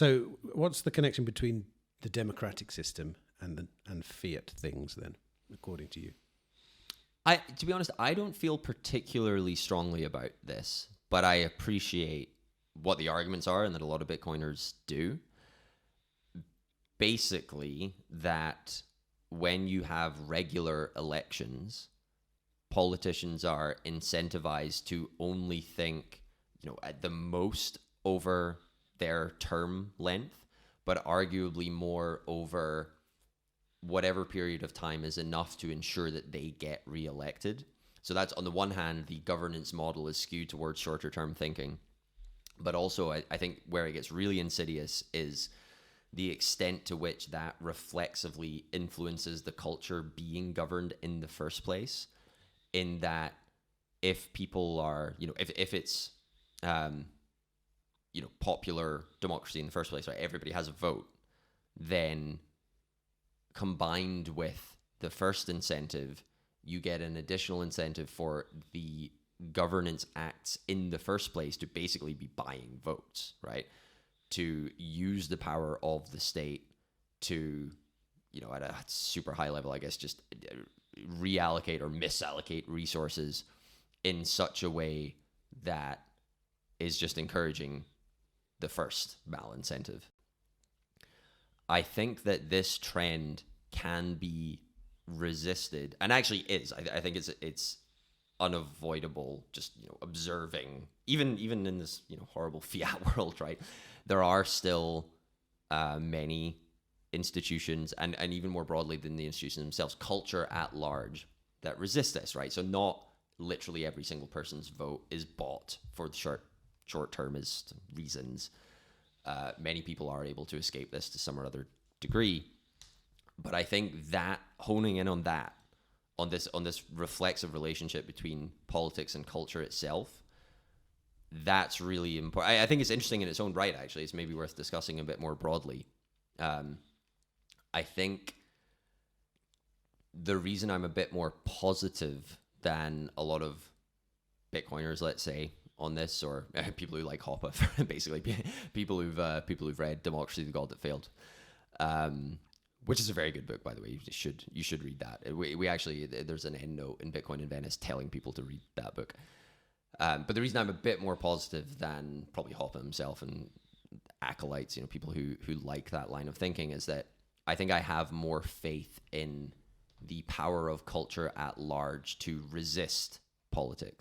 So what's the connection between the democratic system and fiat things then, according to you? To be honest, I don't feel particularly strongly about this, but I appreciate what the arguments are and that a lot of Bitcoiners do. Basically, that when you have regular elections, politicians are incentivized to only think, at the most over their term length, but arguably more over whatever period of time is enough to ensure that they get reelected. So that's, on the one hand, the governance model is skewed towards shorter term thinking. But also, I think where it gets really insidious is the extent to which that reflexively influences the culture being governed in the first place. In that, if people are, if it's, popular democracy in the first place, right? Everybody has a vote. Then, combined with the first incentive, you get an additional incentive for the governance acts in the first place to basically be buying votes, right? To use the power of the state to, at a super high level, I guess, just reallocate or misallocate resources in such a way that is just encouraging the first malincentive. I think that this trend can be resisted, and actually is. I think it's unavoidable. Just observing, even in this horrible fiat world, right? There are still many institutions, and even more broadly than the institutions themselves, culture at large that resist this, right? So not literally every single person's vote is bought for the short-termist reasons. Many people are able to escape this to some or other degree, but I think that honing in on that, on this reflexive relationship between politics and culture itself, that's really important. I think it's interesting in its own right. Actually, it's maybe worth discussing a bit more broadly. I think the reason I'm a bit more positive than a lot of Bitcoiners, let's say, on this, or people who like Hoppe, basically people who've read Democracy: The God That Failed, which is a very good book, by the way. You should read that. We actually, there's an endnote in Bitcoin in Venice telling people to read that book. But the reason I'm a bit more positive than probably Hoppe himself and acolytes, people who like that line of thinking, is that I think I have more faith in the power of culture at large to resist politics.